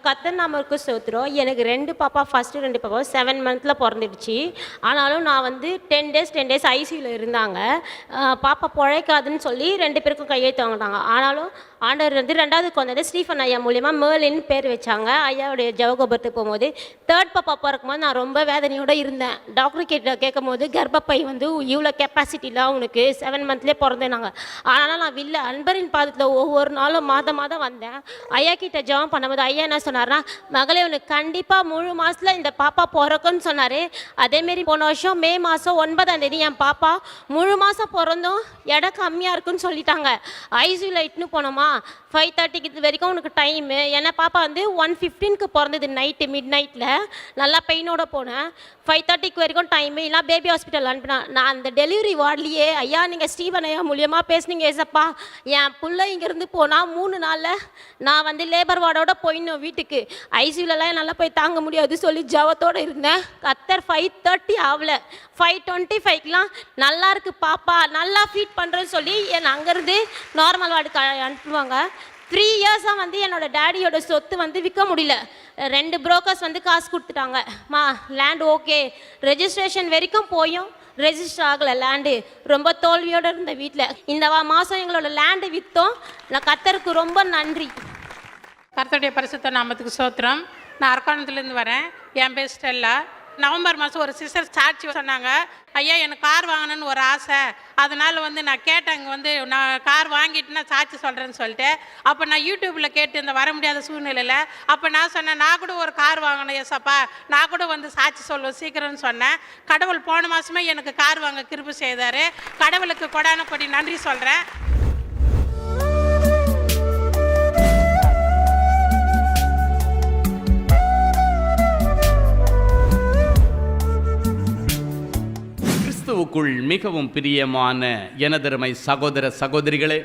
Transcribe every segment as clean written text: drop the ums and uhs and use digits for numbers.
கர்த்தர் நாமருக்கு ஸ்தோத்திரம். எனக்கு 2 பாப்பா, ஃபஸ்ட்டு 2 பாப்பா 7 மந்த்தில் பிறந்துடுச்சு. ஆனாலும் நான் வந்து 10 டேஸ் ஐசியூவில் இருந்தாங்க. பாப்பா பிழைக்காதுன்னு சொல்லி 2 பேருக்கும் கையெழுத்து வாங்கிட்டாங்க. ஆனாலும் ஆண்டவர் வந்து 2வது குழந்தை ஸ்டீஃபன் ஐயா மூலியமாக மேர்லின்னு பேர் வச்சாங்க. ஐயாவுடைய ஜெவகோபுரத்துக்கு போகும்போது 3rd பாப்பா பிறக்கும்போது நான் ரொம்ப வேதனையோடு இருந்தேன். டாக்டர் கேட்கும் போது கர்ப்பப்பை வந்து இவ்வளோ கெப்பாசிட்டிலாம் உனக்கு 7 மந்த்லேயே பிறந்தேனாங்க. ஆனாலும் நான் வில்ல அன்பரின் பாதத்தில் ஒவ்வொரு நாளும் மாதம் வந்தேன். ஐயா கிட்ட ஜெபம் பண்ணும்போது ஐயா என்ன சொன்னார்னா, மகளே உனக்கு கண்டிப்பாக முழு மாதத்தில் இந்த பாப்பா பிறக்கும்னு சொன்னார். அதேமாரி போன வருஷம் மே மாதம் 9ஆம் தேதி என் பாப்பா முழு மாதம் பிறந்தும் இடம் கம்மியாக இருக்குன்னு சொல்லிட்டாங்க. ஐசியூவில் இட்டுன்னு போனோமா 5:30 இது வரைக்கும் உனக்கு டைமு. ஏன்னா பாப்பா வந்து 1:15க்கு பிறந்தது நைட்டு மிட் நைட்டில். நல்லா பெயினோட போனேன். 5:30 வரைக்கும் டைமு இல்லை பேபி ஹாஸ்பிட்டல் அனுப்பினேன். நான் அந்த டெலிவரி வார்ட்லேயே ஐயா நீங்கள் ஸ்டீவன் ஐயா மூலியமாக பேசுனீங்க ஏசப்பா, என் பிள்ளை இங்கேருந்து போனால் 3 நாளில் நான் வந்து லேபர் வார்டோட போயிடணும் வீட்டுக்கு. ஐசியூலலாம் என்னால் போய் தாங்க முடியாது சொல்லி ஜவத்தோடு இருந்தேன். கர்த்தர் 5:30 ஆகலை, 5:25க்கெலாம் நல்லா இருக்கு பாப்பா, நல்லா ஃபீட் பண்ணுறேன்னு சொல்லி என்னை அங்கேருந்து நார்மல் வார்டுக்கு அனுப்புவாங்க. 3 இயர்ஸாக வந்து என்னோட டேடியோட சொத்து வந்து விற்க முடியல. 2 புரோக்கர்ஸ் வந்து காசு கொடுத்துட்டாங்க. லேண்ட் ஓகே, ரெஜிஸ்ட்ரேஷன் வரைக்கும் போயும் ரெஜிஸ்டர் ஆகலை லேண்டு. ரொம்ப தோல்வியோடு இருந்த வீட்டில் இந்த மாதம் எங்களோட லேண்டு விற்றோம். நான் கர்த்தருக்கு ரொம்ப நன்றி. கர்த்தருடைய பரிசுத்த நாமத்துக்கு ஸ்தோத்திரம். நான் அரக்கோணத்துலேருந்து வரேன். என் பேர் ஸ்டெல்லா. நவம்பர் மாதம் ஒரு சிஸ்டர் சாட்சி சொன்னாங்க, ஐயா எனக்கு கார் வாங்கணும்னு ஒரு ஆசை, அதனால் வந்து நான் கேட்டேன், இங்கே வந்து நான் கார் வாங்கிட்டு நான் சாட்சி சொல்கிறேன்னு சொல்லிட்டு. அப்போ நான் யூடியூப்பில் கேட்டு இந்த வர முடியாத சூழ்நிலையில் அப்போ நான் சொன்னேன், நான் கூட ஒரு கார் வாங்கணும் ஏசப்பா, நான் கூட வந்து சாட்சி சொல்லுவேன் சீக்கிரம்னு சொன்னேன். கடவுள் போன மாதமே எனக்கு கார் வாங்க கிருபை செய்தார். கடவுளுக்கு கொடான கொடி நன்றி சொல்கிறேன். கிறிஸ்துவுக்குள் மிகவும் பிரியமான எனதருமை சகோதர சகோதரிகளே,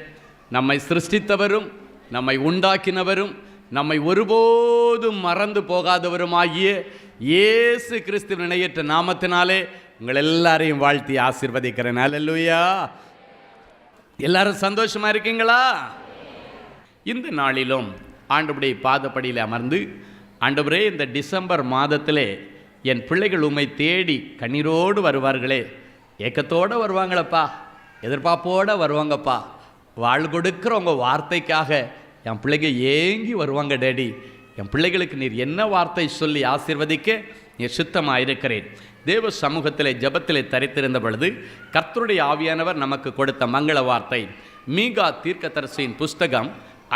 நம்மை சிருஷ்டித்தவரும் நம்மை உண்டாக்கினவரும் நம்மை ஒருபோதும் மறந்து போகாதவருமாகிய இயேசு கிறிஸ்துவின் இணையற்ற நாமத்தினாலே உங்கள் எல்லாரையும் வாழ்த்தி ஆசீர்வதிக்கிறேன். அல்லேலூயா. எல்லாரும் சந்தோஷமா இருக்கீங்களா? இந்த நாளிலும் ஆண்டவருடைய பாதப்படியில் அமர்ந்து, ஆண்டவரே இந்த டிசம்பர் மாதத்திலே என் பிள்ளைகள் உம்மை தேடி கண்ணீரோடு வருவார்களே, ஏக்கத்தோடு வருவாங்களப்பா, எதிர்பார்ப்போடு வருவாங்கப்பா, வாழ் கொடுக்குற உங்கள் வார்த்தைக்காக என் பிள்ளைங்க ஏங்கி வருவாங்க டேடி. என் பிள்ளைகளுக்கு நீர் என்ன வார்த்தை சொல்லி ஆசீர்வதிக்க நீர் சுத்தமாக இருக்கிறேன். தேவ சமூகத்திலே ஜெபத்திலே தரித்திருந்த பொழுது கர்த்தருடைய ஆவியானவர் நமக்கு கொடுத்த மங்கள வார்த்தை மீகா தீர்க்கதரிசியின் புஸ்தகம்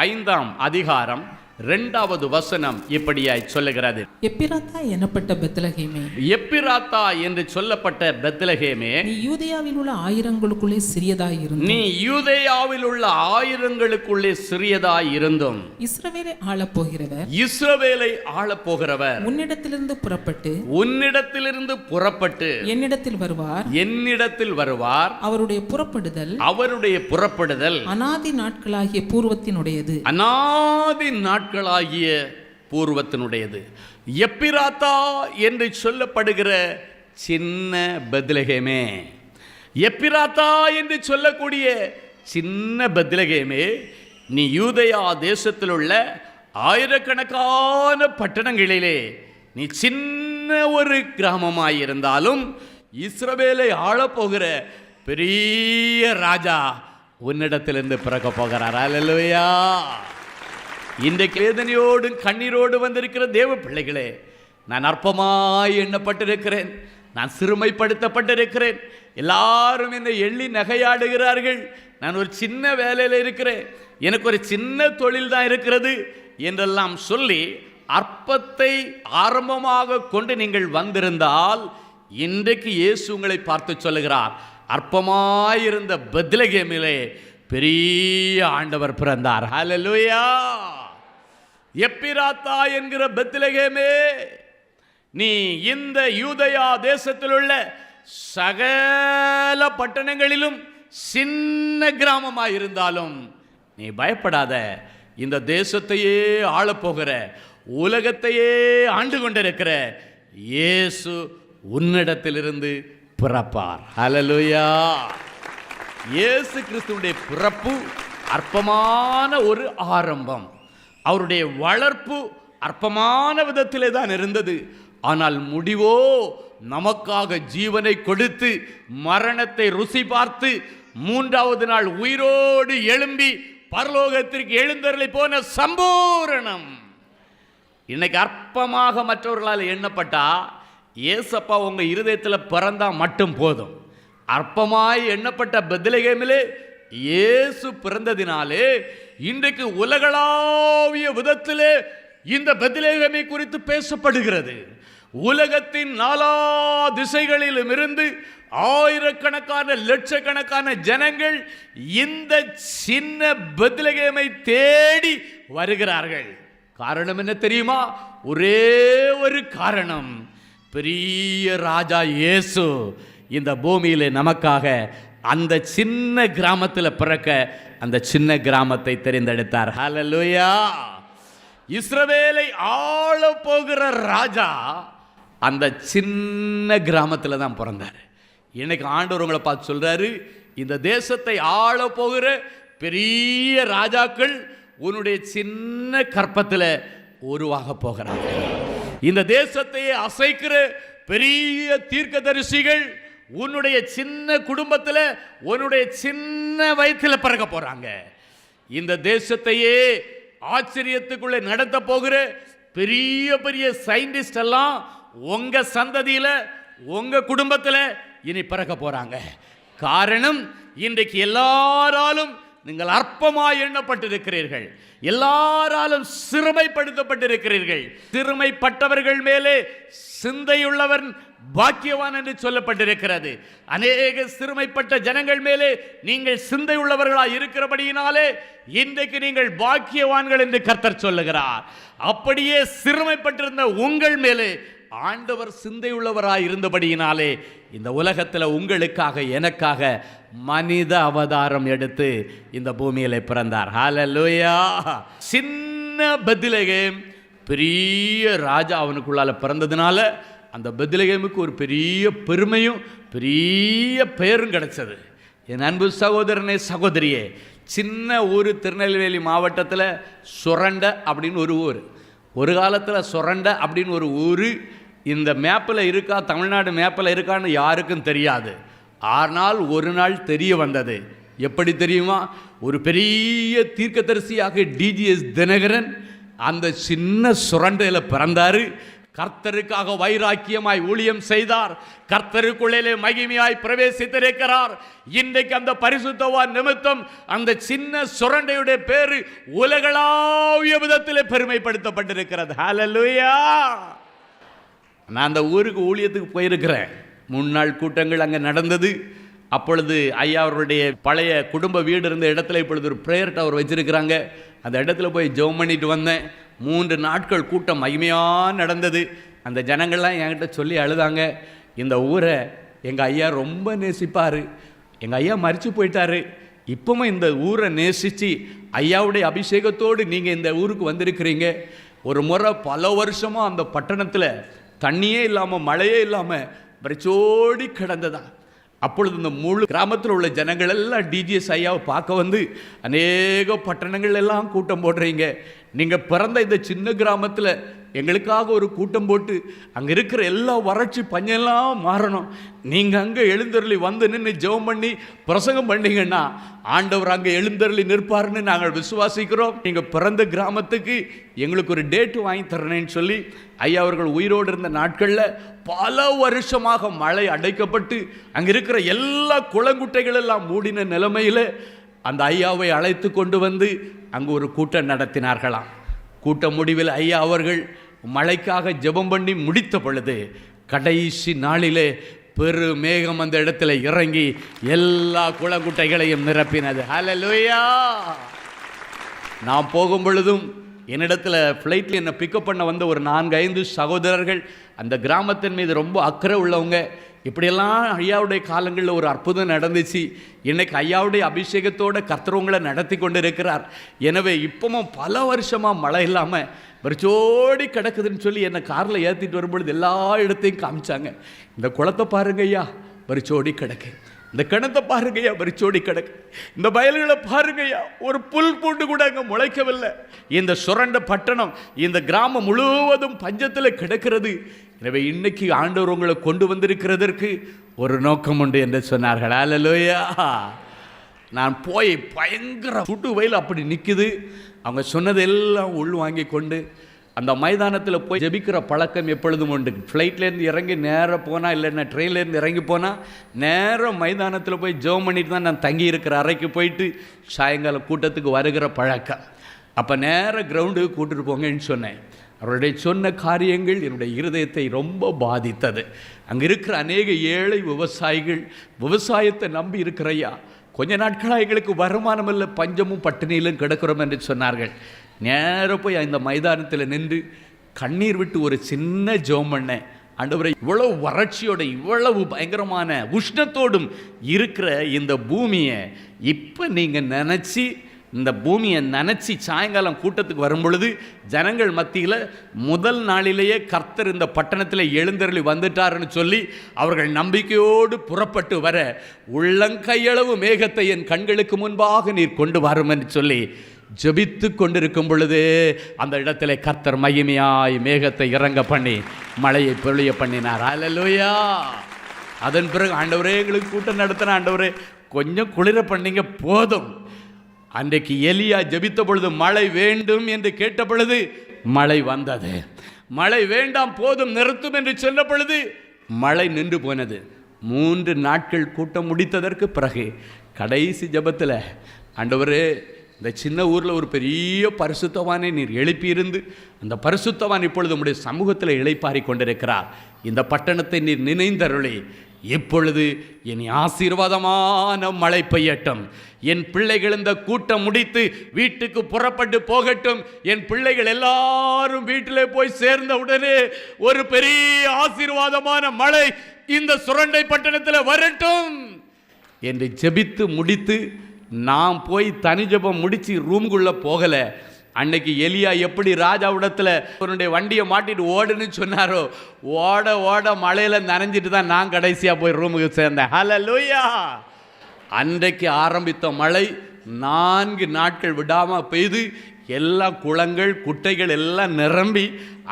5ஆம் அதிகாரம் 2வது வசனம் இப்படியாய் சொல்லுகிறது. எப்பிராத்தா எனப்பட்ட பெத்லகேமே, எப்பிராத்தா என்று சொல்லப்பட்ட பெத்லகேமே, நீ யூதேயாவில் உள்ள ஆயிரங்களுக்குள்ளே சிறியதாய் இருந்தும், நீ யூதேயாவில் உள்ள ஆயிரங்களுக்குள்ளே சிறியதாய் இருந்தும் இஸ்ரவேலை ஆளப் போகிறவர், இஸ்ரவேலை ஆளப் போகிறவர் உன்னிடத்திலிருந்து புறப்பட்டு என்னிடத்தில் வருவார். அவருடைய புறப்படுதல் அநாதி நாட்களாகிய பூர்வத்தினுடையது. எப்பிராத்தா என்று சொல்லப்படுகிற சின்ன பெத்லகேமே, எப்பிராத்தா என்று சொல்லக்கூடிய சின்ன பெத்லகேமே, நீ யூதேயா தேசத்தில் உள்ள ஆயிரக்கணக்கான பட்டணங்களிலே நீ சின்ன ஒரு கிராமமாயிருந்தாலும் இஸ்ரவேலை ஆளப்போகிற பெரிய ராஜா உன்னிடத்திலிருந்து பிறக்க போகிறார். அல்லேலூயா. இன்றைக்கு வேதனையோடும் கண்ணீரோடு வந்திருக்கிற தேவ பிள்ளைகளே, நான் அற்பமாய் எண்ணப்பட்டிருக்கிறேன், நான் சிறுமைப்படுத்தப்பட்டிருக்கிறேன், எல்லாரும் என்னை எள்ளி நகையாடுகிறார்கள், நான் ஒரு சின்ன வேலையில் இருக்கிறேன், எனக்கு ஒரு சின்ன தொழில் தான் இருக்கிறது என்றெல்லாம் சொல்லி அற்பத்தை ஆரம்பமாக கொண்டு நீங்கள் வந்திருந்தால் இன்றைக்கு இயேசு உங்களை பார்த்து சொல்லுகிறார், அற்பமாயிருந்த பெத்லகேமிலே பெரிய ஆண்டவர் பிறந்தார். ஹல்லேலூயா. எப்பிராத்தா என்கிற பெத்லகேமே, நீ இந்த யூதேயா தேசத்தில் உள்ள சகல பட்டணங்களிலும் சின்ன கிராமமாயிருந்தாலும் நீ பயப்படாத. இந்த தேசத்தையே ஆளப்போகிற, உலகத்தையே ஆண்டு கொண்டிருக்கிற இயேசு உன்னிடத்திலிருந்து பிறப்பார். ஹல்லேலூயா. இயேசு கிறிஸ்துவுடைய பிறப்பு அற்பமான ஒரு ஆரம்பம், அவருடைய வளர்ப்பு அற்பமான விதத்திலே தான் இருந்தது. ஆனால் முடிவோ நமக்காக ஜீவனை கொடுத்து மரணத்தை ருசி பார்த்து 3வது நாள் உயிரோடு எழும்பி பரலோகத்திற்கு எழுந்தருளி போன சம்பூரணம். இன்னைக்கு அற்பமாக மற்றவர்களால் எண்ணப்பட்டா, ஏசப்பா உங்க இருதயத்தில் பிறந்தா மட்டும் போதும். அற்பமாய் எண்ணப்பட்ட பெத்லகேமிலே இயேசு பிறந்ததினாலே இன்றைக்கு உலகளாவிய விதத்திலே இந்த பெத்லகேமை குறித்து பேசப்படுகிறது. உலகத்தின் 4 திசைகளிலும் இருந்து ஆயிரக்கணக்கான லட்சக்கணக்கான ஜனங்கள் இந்த சின்ன பெத்லகேமை தேடி வருகிறார்கள். காரணம் என்ன தெரியுமா? ஒரே ஒரு காரணம், பெரிய ராஜா இயேசு இந்த பூமியிலே நமக்காக அந்த சின்ன கிராமத்தில் பிறக்க அந்த சின்ன கிராமத்தை தெரிந்தெடுத்தார். ஹல்லேலூயா! இஸ்ரவேலை ஆள போகிற ராஜா அந்த சின்ன கிராமத்தில் தான் பிறந்தார். இன்னைக்கு ஆண்டவர் உங்களை பார்த்து சொல்றாரு, இந்த தேசத்தை ஆள போகிற பெரிய ராஜாக்கள் உன்னுடைய சின்ன கற்பத்தில் உருவாக போகிறாங்க. இந்த தேசத்தையே அசைக்கிற பெரிய தீர்க்கதரிசிகள் உன்னுடைய சின்ன குடும்பத்தில் உன்னுடைய சின்ன வயத்தில் பிறக்க போறாங்க. இந்த தேசத்தையே ஆச்சரியத்துக்குள்ளே நடத்த போகிற பெரிய பெரிய சயின்டிஸ்ட் எல்லாம் உங்க சந்ததியில உங்க குடும்பத்தில் இனி பிறக்க போறாங்க. காரணம், இன்றைக்கு எல்லாராலும் நீங்கள் அற்பமாய் எண்ணப்பட்டிருக்கிறீர்கள், எல்லாராலும் சிறுமைப்படுத்தப்பட்டிருக்கிறீர்கள். சிறுமைப்பட்டவர்கள் மேலே சிந்தையுள்ளவன் பாக்கியவான் என்று சொல்லப்பட்டிருக்கிறது. அநேக சிறுமைப்பட்ட ஜனங்கள் மேலே நீங்கள் சிந்தை உள்ளவர்களாய் இருக்கிறபடியினாலே இன்றைக்கு நீங்கள் பாக்கியவான்கள் என்று கர்த்தர் சொல்லுகிறார். அப்படியே சிறுமைப்பட்டிருந்த உங்கள் மேலே ஆண்டவர் சிந்தையுள்ளவராய் இருந்தபடியினாலே இந்த உலகத்தில் உங்களுக்காக எனக்காக மனித அவதாரம் எடுத்து இந்த பூமியில பிறந்தார். ஹல்லேலூயா! சின்ன பெத்லகேம் பெரிய ராஜா அவனுக்குள்ளால பிறந்ததுனால அந்த பெத்லகேமுக்கு ஒரு பெரிய பெருமையும் பெரிய பெயரும் கிடைச்சது. என் அன்பு சகோதரனே சகோதரியே, சின்ன ஊர் திருநெல்வேலி மாவட்டத்தில் சுரண்ட அப்படின்னு ஒரு ஊர். ஒரு காலத்தில் சுரண்ட அப்படின்னு ஒரு ஊர் இந்த மேப்பில் இருக்கா, தமிழ்நாடு மேப்பில் இருக்கான்னு யாருக்கும் தெரியாது. ஆனால் ஒரு நாள் தெரிய வந்தது. எப்படி தெரியுமா? ஒரு பெரிய தீர்க்கதரிசியாக டிஜிஎஸ் தினகரன் அந்த சின்ன சுரண்டையில் பிறந்தார். கர்த்தருக்காக வைராக்கியமாய் ஊழியம் செய்தார். கர்த்தருக்குள்ளே மகிமையாய் பிரவேசித்திருக்கிறார். இன்றைக்கு அந்த பரிசுத்தவான் நிமித்தம் அந்த சின்ன சுரண்டையுடைய பேரு உலகளாவிய விதத்தில் பெருமைப்படுத்தப்பட்டிருக்கிறது. ஹல்லேலூயா! நான் அந்த ஊருக்கு ஊழியத்துக்கு போயிருக்கிறேன். 3 நாள் கூட்டங்கள் அங்கே நடந்தது. அப்பொழுது ஐயா அவருடைய பழைய குடும்ப வீடு இருந்த இடத்துல இப்பொழுது ஒரு ப்ரேயர் டவர் வச்சுருக்கிறாங்க. அந்த இடத்துல போய் ஜெபம் பண்ணிட்டு வந்தேன். 3 நாட்கள் கூட்டம் மகிமையாக நடந்தது. அந்த ஜனங்கள்லாம் என்கிட்ட சொல்லி அழுதாங்க, இந்த ஊரை எங்கள் ஐயா ரொம்ப நேசிப்பார், எங்கள் ஐயா மரித்து போயிட்டார், இப்பவும் இந்த ஊரை நேசித்து ஐயாவுடைய அபிஷேகத்தோடு நீங்கள் இந்த ஊருக்கு வந்திருக்கிறீங்க. ஒரு முறை பல வருஷமாக அந்த பட்டணத்தில் தண்ணியே இல்லாமல் மழையே இல்லாமல் வரிச்சோடி கிடந்ததா. அப்பொழுது இந்த முழு கிராமத்தில் உள்ள ஜனங்கள் எல்லாம் டிஜிஎஸ் ஐயாவை பார்க்க வந்து அநேக பட்டணங்கள் எல்லாம் கூட்டம் போடுறீங்க, நீங்கள் பிறந்த இந்த சின்ன கிராமத்தில் எங்களுக்காக ஒரு கூட்டம் போட்டு அங்கே இருக்கிற எல்லா வறட்சி பஞ்செல்லாம் மாறணும், நீங்கள் அங்கே எழுந்தருளி வந்து நின்று ஜெபம் பண்ணி பிரசங்கம் பண்ணீங்கன்னா ஆண்டவர் அங்கே எழுந்தருளி நிற்பாருன்னு நாங்கள் விசுவாசிக்கிறோம். நீங்கள் பிறந்த கிராமத்துக்கு எங்களுக்கு ஒரு டேட்டு வாங்கி தரணுன்னு சொல்லி ஐயா அவர்கள் உயிரோடு இருந்த நாட்களில் பல வருஷமாக மழை அடைக்கப்பட்டு அங்கே இருக்கிற எல்லா குளங்குட்டைகள் எல்லாம் மூடின நிலைமையில் அந்த ஐயாவை அழைத்து கொண்டு வந்து அங்கு ஒரு கூட்டம் நடத்தினார்களாம். கூட்ட முடிவில் ஐயா அவர்கள் மழைக்காக ஜெபம் பண்ணி முடித்த பொழுது கடைசி நாளிலே பெரு மேகம் அந்த இடத்துல இறங்கி எல்லா குளங்குட்டைகளையும் நிரப்பினது. ஹல்லேலூயா! நான் போகும் பொழுதும் என்னிடத்தில் ஃப்ளைட்டில் என்னை பிக்கப் பண்ண வந்த ஒரு 4-5 சகோதரர்கள் அந்த கிராமத்தின் மீது ரொம்ப அக்கறை உள்ளவங்க. இப்படியெல்லாம் ஐயாவுடைய காலங்களில் ஒரு அற்புதம் நடந்துச்சு. இன்னைக்கு ஐயாவுடைய அபிஷேகத்தோடு கர்த்தரவங்களை நடத்தி கொண்டு இருக்கிறார். எனவே இப்பவும் பல வருஷமாக மழை இல்லாமல் வரிச்சோடி கிடக்குதுன்னு சொல்லி என்னை காரில் ஏற்றிட்டு வரும்பொழுது எல்லா இடத்தையும் காமிச்சாங்க. இந்த குளத்தை பாருங்க ஐயா, வரிச்சோடி கிடக்கு. இந்த கிணத்தை பாருங்கய்யா வெறிச்சோடி கிடக்கு. இந்த வயல்களை பாருங்கய்யா, ஒரு புல் பூண்டு கூட அங்கே முளைக்கவில்லை. இந்த சுரண்ட பட்டணம், இந்த கிராமம் முழுவதும் பஞ்சத்தில் கிடக்கிறது. எனவே இன்னைக்கு ஆண்டவர் உங்களை கொண்டு வந்திருக்கிறதற்கு ஒரு நோக்கம் உண்டு என்று சொன்னார்கள். அல்லேலூயா. நான் போய் பயங்கர சுட்டு வயல் அப்படி நிற்குது. அவங்க சொன்னதெல்லாம் உள் வாங்கி கொண்டு அந்த மைதானத்தில் போய் ஜெபிக்கிற பழக்கம் எப்பொழுதும் உண்டு. ஃப்ளைட்லேருந்து இறங்கி நேராக போனால், இல்லைன்னா ட்ரெயின்லேருந்து இறங்கி போனால் நேராக மைதானத்தில் போய் ஜெபம் பண்ணிட்டு தான் நான் தங்கி இருக்கிற அறைக்கு போயிட்டு சாயங்காலம் கூட்டத்துக்கு வருகிற பழக்கம். அப்போ நேராக கிரவுண்டுக்கு கூட்டிட்டு போங்கன்னு சொன்னேன். அவருடைய சொன்ன காரியங்கள் என்னுடைய இருதயத்தை ரொம்ப பாதித்தது. அங்கே இருக்கிற அநேக ஏழை விவசாயிகள் விவசாயத்தை நம்பி இருக்கிறையா, கொஞ்ச நாட்களாக எங்களுக்கு வருமானம் இல்லை, பஞ்சமும் பட்டினியிலும் கிடக்கிறோம் என்று சொன்னார்கள். நேராக போய் இந்த மைதானத்தில் நின்று கண்ணீர் விட்டு ஒரு சின்ன ஜெபம் பண்ணேன். ஆண்டவரே, இவ்வளவு வறட்சியோட இவ்வளவு பயங்கரமான உஷ்ணத்தோடும் இருக்கிற இந்த பூமியை இப்போ நீங்கள் நினச்சி, இந்த பூமியை நினச்சி சாயங்காலம் கூட்டத்துக்கு வரும் பொழுது ஜனங்கள் மத்தியில் முதல் நாளிலேயே கர்த்தர் இந்த பட்டணத்தில் எழுந்தருளி வந்துட்டாருன்னு சொல்லி அவர்கள் நம்பிக்கையோடு புறப்பட்டு வர, உள்ளங்கையளவு மேகத்தை என் கண்களுக்கு முன்பாக நீர் கொண்டு வரும் என்று சொல்லி ஜெபித்து கொண்டிருக்கும் பொழுது அந்த இடத்துல கர்த்தர் மகிமையாய் மேகத்தை இறங்க பண்ணி மழையை பொழிய பண்ணினார். அல்லேலூயா. அதன் பிறகு ஆண்டவரே, எங்களுக்கு கூட்டம் நடத்தின ஆண்டவரே, கொஞ்சம் குளிர பண்ணீங்க போதும். அன்றைக்கு எலியா ஜெபித்த பொழுது மழை வேண்டும் என்று கேட்ட பொழுது மழை வந்தது. மழை வேண்டாம் போதும் நிறுத்தும் என்று சொன்ன பொழுது மழை நின்று போனது. 3 நாட்கள் கூட்டம் முடித்ததற்கு பிறகு கடைசி ஜெபத்தில், ஆண்டவரே, இந்த சின்ன ஊரில் ஒரு பெரிய பரிசுத்தவானை நீர் எழுப்பியிருந்து அந்த பரிசுத்தவான் இப்பொழுது உம்முடைய சமூகத்தில் இளைப்பாரி கொண்டிருக்கிறார். இந்த பட்டணத்தை நீர் நினைந்தருளி இப்பொழுது என் ஆசீர்வாதமான மழை பெய்யட்டும். என் பிள்ளைகள் இந்த கூட்டம் முடித்து வீட்டுக்கு புறப்பட்டு போகட்டும். என் பிள்ளைகள் எல்லாரும் வீட்டிலே போய் சேர்ந்த உடனே ஒரு பெரிய ஆசீர்வாதமான மழை இந்த சுரண்டை பட்டணத்தில் வரட்டும் என்று ஜெபித்து முடித்து நான் போய் தனி ஜெபம் முடித்து ரூமுக்குள்ளே போகலை. அன்னைக்கு எலியா எப்படி ராஜாவிடத்தில் அவருடைய வண்டியை மாட்டிட்டு ஓடுன்னு சொன்னாரோ, ஓட ஓட மழையில் நனைஞ்சிட்டு தான் நான் கடைசியாக போய் ரூமுக்கு சேர்ந்தேன். ஹல்லேலூயா. அன்றைக்கு ஆரம்பித்த மழை 4 நாட்கள் விடாமல் பெய்து எல்லா குளங்கள் குட்டைகள் எல்லாம் நிரம்பி,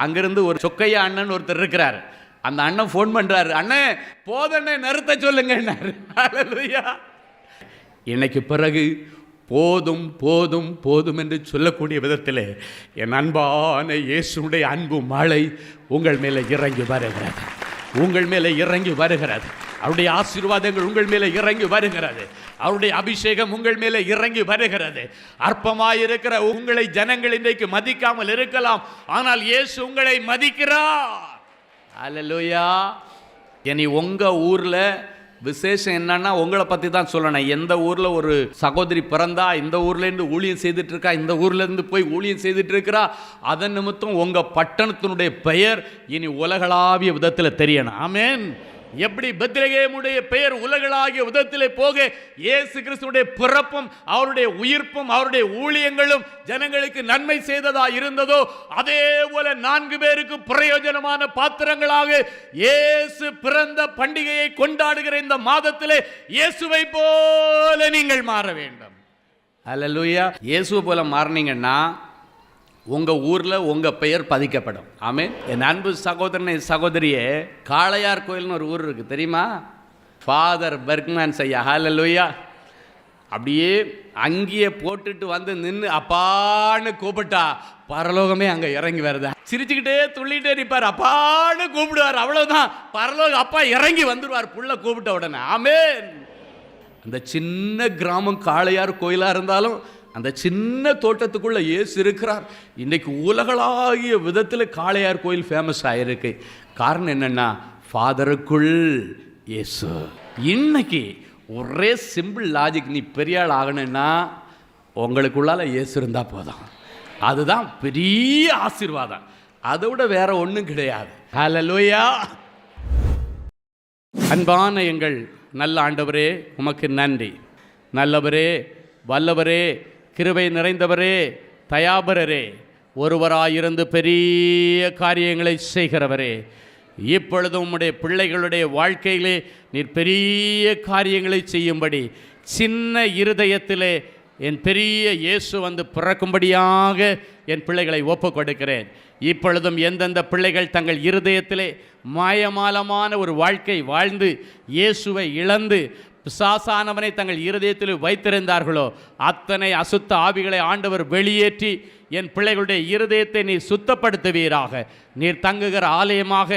அங்கிருந்து ஒரு சொக்கையா அண்ணன் ஒருத்தர் இருக்கிறார். அந்த அண்ணன் ஃபோன் பண்ணுறாரு, அண்ணே போதண்ணே நிறுத்த சொல்லுங்கன்னாரு. ஹல்லேலூயா. இன்னைக்கு பிறகு போதும் போதும் போதும் என்று சொல்லக்கூடிய விதத்தில் என் அன்பான இயேசுடைய அன்பு மழை உங்கள் மேலே இறங்கி வருகிறது. உங்கள் மேலே இறங்கி வருகிறது. அவருடைய ஆசீர்வாதங்கள் உங்கள் மேலே இறங்கி வருகிறது. அவருடைய அபிஷேகம் உங்கள் மேலே இறங்கி வருகிறது. அற்பமாயிருக்கிற உங்களை ஜனங்கள் இன்றைக்கு மதிக்காமல் இருக்கலாம், ஆனால் இயேசு உங்களை மதிக்கிறார். அல்லேலூயா. இனி உங்கள் ஊரில் விசேஷம் என்னன்னா உங்களை பற்றி தான் சொல்லணும். எந்த ஊரில் ஒரு சகோதரி பிறந்தா, இந்த ஊர்லேருந்து ஊழியம் செய்துட்டு இருக்கா, இந்த ஊர்லேருந்து போய் ஊழியம் செய்துட்டு இருக்கிறா, அதன் நிமித்தம் உங்கள் பட்டணத்தினுடைய பெயர் இனி உலகளாவிய விதத்தில் தெரியணும். ஆமென். எப்படி பெத்லகேமுடைய பெயர் உலகளாகிய விதத்திலே போக இயேசு கிறிஸ்துவுடைய பிறப்பும் அவருடைய உயிர்ப்பும் அவருடைய ஊழியங்களும் ஜனங்களுக்கு நன்மை செய்ததா இருந்ததோ, அதே போல 4 பேருக்கு பிரயோஜனமான பாத்திரங்களாக இயேசு பிறந்த பண்டிகையை கொண்டாடுகிற இந்த மாதத்திலே இயேசுவை போல நீங்கள் மாற வேண்டும். அல்லேலூயா. இயேசுவை போல மாறினீங்கன்னா உங்கள் ஊரில் உங்கள் பெயர் பதிக்கப்படும். ஆமென். என் அன்பு சகோதரனை சகோதரியே, காளையார் கோயில்னு ஒரு ஊர் இருக்குது தெரியுமா? ஃபாதர் பெர்க்மேன்ஸ் ஐயா. ஹல்லேலூயா. அப்படியே அங்கேயே போட்டுட்டு வந்து நின்று அப்பான்னு கூப்பிட்டா பரலோகமே அங்கே இறங்கி வருதா. சிரிச்சுக்கிட்டே துள்ளிகிட்டே நிற்பார், அப்பான்னு கூப்பிடுவார். அவ்வளோதான், பரலோகம் அப்பா இறங்கி வந்துடுவார் புள்ள கூப்பிட்ட உடனே. ஆமென். அந்த சின்ன கிராமம் காளையார் கோயிலாக இருந்தாலும் அந்த சின்ன தோட்டத்துக்குள்ள இயேசு இருக்கிறார். இன்னைக்கு உலகளாகிய விதத்தில் காளையார் கோயில் ஃபேமஸ் ஆகிருக்கு. காரணம் என்னென்னா, ஃபாதருக்குள் இயேசு. இன்னைக்கு ஒரே சிம்பிள் லாஜிக், நீ பெரிய ஆள் ஆகணும்னா உங்களுக்குள்ளால இயேசு இருந்தால் போதும். அதுதான் பெரிய ஆசீர்வாதம். அதை விட வேற ஒன்றும் கிடையாது. ஹல்லேலூயா. அன்பான எங்கள் நல்ல ஆண்டவரே, உமக்கு நன்றி. நல்லவரே, வல்லவரே, கிருபை நிறைந்தவரே, தயாபரரே, ஒருவராயிருந்து பெரிய காரியங்களை செய்கிறவரே, இப்பொழுதும் உம்முடைய பிள்ளைகளுடைய வாழ்க்கையிலே நீர் பெரிய காரியங்களை செய்யும்படி சின்ன இருதயத்திலே என் பெரிய இயேசு வந்து பிறக்கும்படியாக என் பிள்ளைகளை ஒப்பு கொடுக்கிறேன். இப்பொழுதும் எந்தெந்த பிள்ளைகள் தங்கள் இருதயத்திலே மாயமாலமான ஒரு வாழ்க்கை வாழ்ந்து இயேசுவை இழந்து பிசாசானவனை தங்கள் இருதயத்தில் வைத்திருந்தார்களோ அத்தனை அசுத்த ஆவிகளை ஆண்டவர் வெளியேற்றி என் பிள்ளைகளுடைய இருதயத்தை நீர் சுத்தப்படுத்துவீராக. நீர் தங்குகிற ஆலயமாக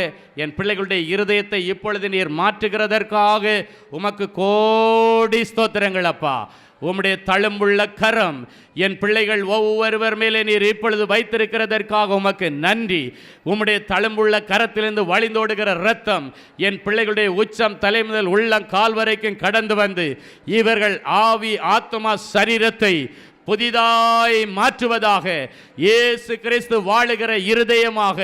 என் பிள்ளைகளுடைய இருதயத்தை இப்பொழுது நீர் மாற்றுகிறதற்காக உமக்கு கோடி ஸ்தோத்திரங்கள் அப்பா. உம்முடைய தழும்புள்ள கரம் என் பிள்ளைகள் ஒவ்வொருவர் மேலே நீர் இப்பொழுது வைத்திருக்கிறதற்காக உமக்கு நன்றி. உம்முடைய தழும்புள்ள கரத்திலிருந்து வழிந்தோடுகிற இரத்தம் என் பிள்ளைகளுடைய உச்சம் தலை முதல் உள்ளம் கால் வரைக்கும் கடந்து வந்து இவர்கள் ஆவி ஆத்மா சரீரத்தை புதிதாய் மாற்றுவதாக. இயேசு கிறிஸ்து வாழுகிற இருதயமாக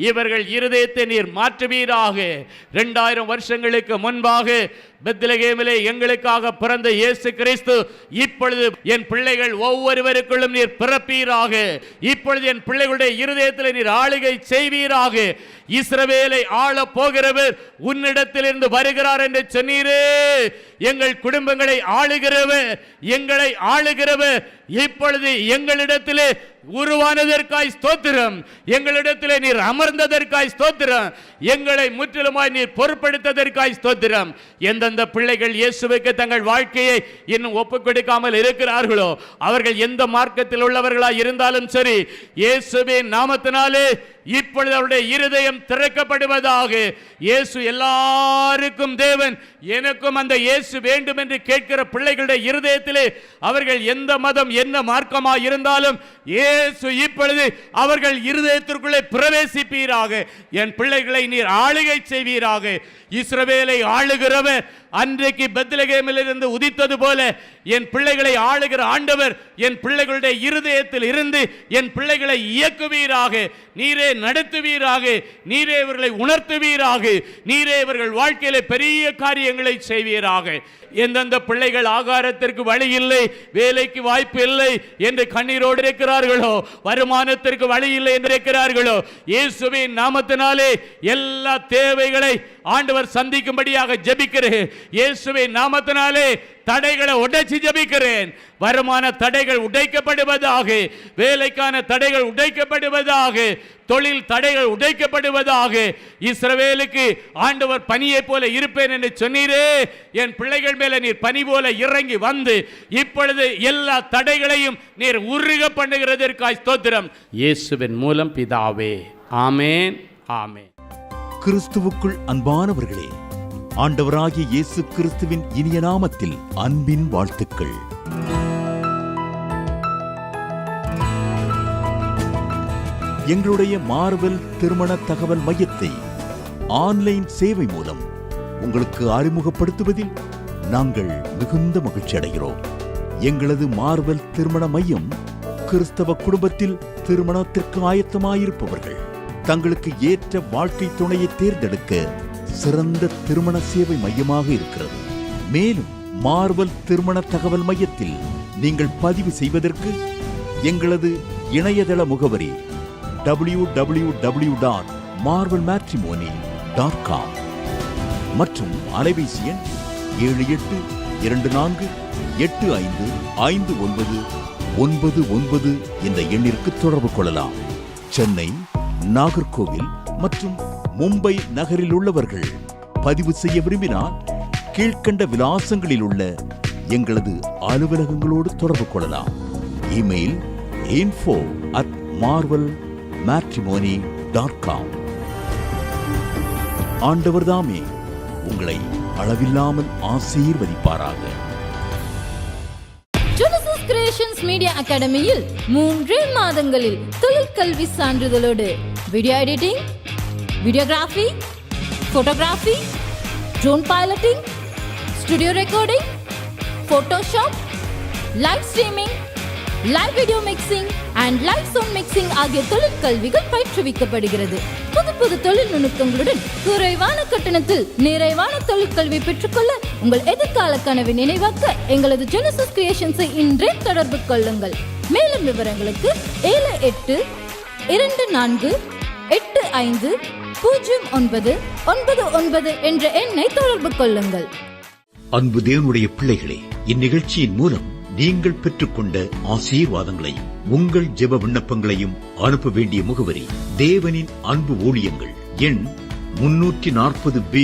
இவர்கள் இருதயத்தை நீர் மாற்றுவீராக. 2000 வருஷங்களுக்கு முன்பாக பெத்லகேமிலே எங்களுக்காக பிறந்த இயேசு கிறிஸ்து இப்பொழுது என் பிள்ளைகள் ஒவ்வொருவருக்குள்ளும் நீர் பிறப்பீராக. இப்பொழுது என் பிள்ளைகளுடைய இருதயத்தில் நீர் ஆளுகை செய்வீராக. இஸ்ரவேலை ஆள போகிறவர் உன்னிடத்திலிருந்து வருகிறார் என்று சொன்னீரே. எங்கள் குடும்பங்களை ஆளுகிறவர், எங்களை ஆளுகிறவர் இப்பொழுது எங்களிடத்திலே உருவானதற்காய் ஸ்தோத்திரம். எங்களிடத்திலே நீர் அமர்ந்ததற்காய் ஸ்தோத்திரம். எங்களை முற்றிலுமாய் நீர் பொறுப்படுத்ததற்காய் ஸ்தோத்திரம். எந்தெந்த பிள்ளைகள் இயேசுவுக்கு தங்கள் வாழ்க்கையை இன்னும் ஒப்புக் கொடுக்காமல் இருக்கிறார்களோ அவர்கள் எந்த மார்க்கத்தில் உள்ளவர்களாய் இருந்தாலும் சரி, இயேசுவின் நாமத்தினாலே இப்பொழுது அவருடைய இருதயம் திறக்கப்படுவதாக. இயேசு எல்லாருக்கும் தேவன், எனக்கும் அந்த இயேசு வேண்டும் என்று கேட்கிற பிள்ளைகளுடைய இருதயத்திலே அவர்கள் எந்த மதம் என்ன மார்க்கமாக இருந்தாலும் இயேசு இப்பொழுது அவர்கள் இருதயத்திற்குள்ளே பிரவேசிப்பீராக. என் பிள்ளைகளை நீர் ஆளுகை செய்வீராக. இஸ்ரவேலை ஆளுகிறவர் அன்றைக்கு பெத்லகேமிலிருந்து உதித்தது போல என் பிள்ளைகளை ஆளுகிற ஆண்டவர் என் பிள்ளைகளுடைய இருதயத்தில் இருந்து என் பிள்ளைகளை இயக்குவீராக. நீரே நடத்துவீராக. நீரே இவர்களை உணர்த்துவீராக. நீரே இவர்கள் வாழ்க்கையில பெரிய காரியங்களை செய்வீராக. எந்தெந்த பிள்ளைகள் ஆகாரத்திற்கு வழி இல்லை, வேலைக்கு வாய்ப்பு இல்லை என்று கண்ணீரோடு இருக்கிறார்களோ, வருமானத்திற்கு வழி இல்லை என்று இருக்கிறார்களோ, இயேசுவின் நாமத்தினாலே எல்லா தேவைகளை ஆண்டவர் சந்திக்கும்படியாக ஜெபிக்கிறேன். இயேசுவின் நாமத்தினாலே தடைகளை உடைச்சு ஜெபிக்கிறேன். வருமான தடைகள் உடைக்கப்படுவதாக, வேலைக்கான தடைகள் உடைக்கப்படுவதாக, தொழில் தடைகள் உடைக்கப்படுவதாக. இஸ்ரவேலுக்கு ஆண்டவர் பனியை போல இருப்பேன் என்று சொன்னீரே. என் பிள்ளைகள் மேல நீர் பனி போல இறங்கி வந்து இப்பொழுது எல்லா தடைகளையும் நீர் உருக பண்ணுகிறதற்காய் ஸ்தோத்திரம். இயேசுவின் மூலம் பிதாவே, ஆமேன், ஆமேன். கிறிஸ்துவுக்குள் அன்பானவர்களே, ஆண்டவராகிய இயேசு கிறிஸ்துவின் இனிய நாமத்தில் அன்பின் வாழ்த்துக்கள். எங்களுடைய மார்வெல் திருமண தகவல் மையத்தை ஆன்லைன் சேவை மூலம் உங்களுக்கு அறிமுகப்படுத்துவதில் நாங்கள் மிகுந்த மகிழ்ச்சி அடைகிறோம். எங்களது மார்வெல் திருமண மையம் கிறிஸ்தவ குடும்பத்தில் திருமணத்திற்கு ஆயத்தமாயிருப்பவர்கள் தங்களுக்கு ஏற்ற வாழ்க்கை துணையை தேர்ந்தெடுக்க சிறந்த திருமண சேவை மையமாக இருக்கிறது. மேலும் மார்வெல் திருமண தகவல் மையத்தில் நீங்கள் பதிவு செய்வதற்கு எங்களது இணையதள முகவரி www.marvelmatrimony.com மற்றும் அலைபேசி எண் 7824855999 என்ற எண்ணிற்கு தொடர்பு கொள்ளலாம். சென்னை, நாகர்கோவில் மற்றும் மும்பை நகரில் உள்ளவர்கள் பதிவு செய்ய விரும்பினால் கீழ்கண்ட விலாசங்களில் உள்ள எங்களது அலுவலகங்களோடு தொடர்பு கொள்ளலாம். Email info@marvelmatrimony.com. ஆண்டவர் தாமே உங்களை அளவில்லாமல் ஆசீர்வதிப்பாராக. ஜெனசிஸ் கிரியேஷன்ஸ் மீடியா அகாடமியில் 3 மாதங்களில் தொழிற்கல்வி சான்றிதழோடு video editing, videography, photography, drone piloting, studio recording, Photoshop, live streaming, live video mixing and live sound mixing ஆகிய தொழிற்கல்விகள் பயிற்றுவிக்கப்படுகிறது. புது தொழில் நுணுக்கங்களுடன் குறைவான கட்டணத்தில் நிறைவான தொழிற்கல்வி பெற்றுக்கொள்ள உங்கள் எதிர்கால கனவை நினைவாக்க எங்களது ஜெனசிஸ் கிரியேஷன்ஸை இன்றே தொடர்பு கொள்ளுங்கள். மேலும் விவரங்களுக்கு 7824 850999 என்ற எண்ணை தொடர்பு கொள்ளுங்கள். அன்பு தேவனுடைய பிள்ளைகளே, இந்நிகழ்ச்சியின் மூலம் நீங்கள் பெற்றுக்கொண்ட ஆசீர்வாதங்களை உங்கள் ஜெப விண்ணப்பங்களையும் அனுப்ப வேண்டிய முகவரி தேவனின் அன்பு ஊழியங்கள், எண் 340B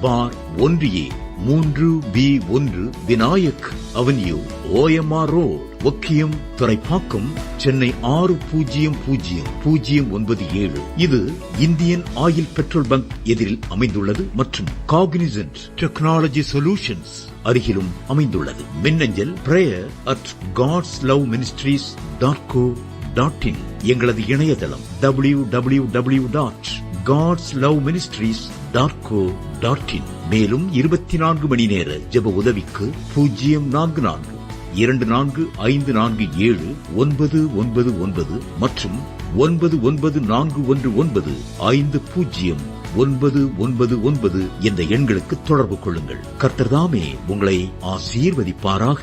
பார் 1A 3B1 Vinayak avenue, OMR road, Okkiyam, Thoraipakkam, Chennai 600097. இது இந்தியன் ஆயில் பெட்ரோல் பங்க் எதிரில் அமைந்துள்ளது மற்றும் காக்னிசன்ட் டெக்னாலஜி சொல்யூஷன்ஸ் அருகிலும் அமைந்துள்ளது. மின்னஞ்சல் prayer@godsloveministries.co.in. எங்களது இணையதளம் www.godsloveministries.co.in. மேலும் 24 மணி நேர ஜெப உதவிக்கு 044-5454-79999 மற்றும் 9941950999 என்ற எண்களுக்கு தொடர்பு கொள்ளுங்கள். கர்த்தர் தாமே உங்களை ஆசீர்வதிப்பாராக.